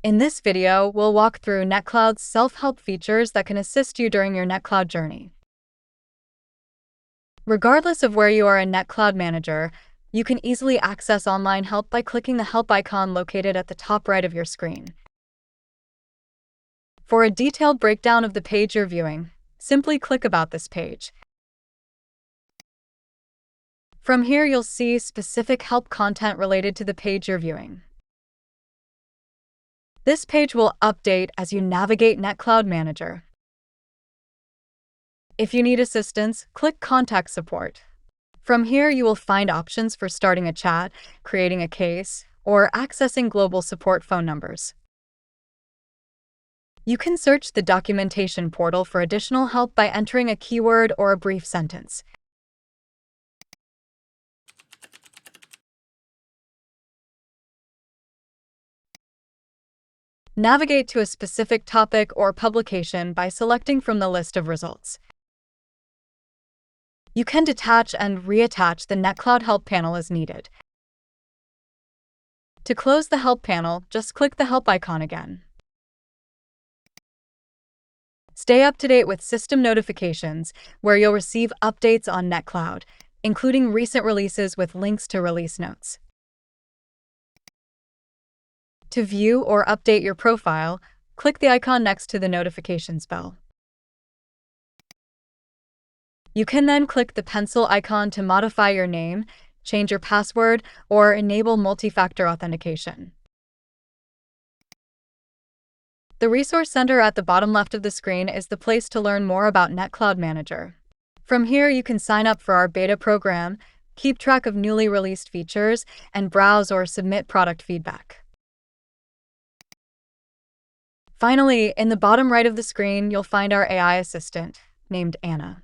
In this video, we'll walk through NetCloud's self-help features that can assist you during your NetCloud journey. Regardless of where you are in NetCloud Manager, you can easily access online help by clicking the help icon located at the top right of your screen. For a detailed breakdown of the page you're viewing, simply click About this page. From here, you'll see specific help content related to the page you're viewing. This page will update as you navigate NetCloud Manager. If you need assistance, click Contact Support. From here, you will find options for starting a chat, creating a case, or accessing global support phone numbers. You can search the documentation portal for additional help by entering a keyword or a brief sentence. Navigate to a specific topic or publication by selecting from the list of results. You can detach and reattach the NetCloud Help panel as needed. To close the Help panel, just click the Help icon again. Stay up to date with system notifications, where you'll receive updates on NetCloud, including recent releases with links to release notes. To view or update your profile, click the icon next to the notifications bell. You can then click the pencil icon to modify your name, change your password, or enable multi-factor authentication. The Resource Center at the bottom left of the screen is the place to learn more about NetCloud Manager. From here, you can sign up for our beta program, keep track of newly released features, and browse or submit product feedback. Finally, in the bottom right of the screen, you'll find our AI assistant, named Anna.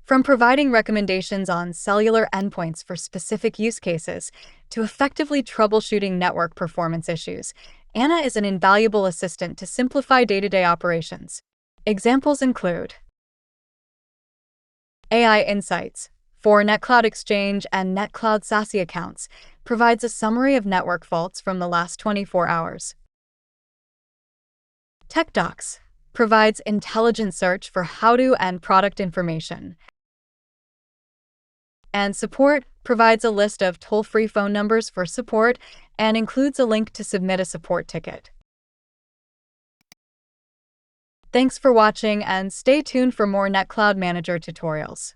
From providing recommendations on cellular endpoints for specific use cases to effectively troubleshooting network performance issues, Anna is an invaluable assistant to simplify day-to-day operations. Examples include AI Insights for NetCloud Exchange and NetCloud SASE accounts, provides a summary of network faults from the last 24 hours. TechDocs provides intelligent search for how-to and product information. And Support provides a list of toll-free phone numbers for support and includes a link to submit a support ticket. Thanks for watching, and stay tuned for more NetCloud Manager tutorials.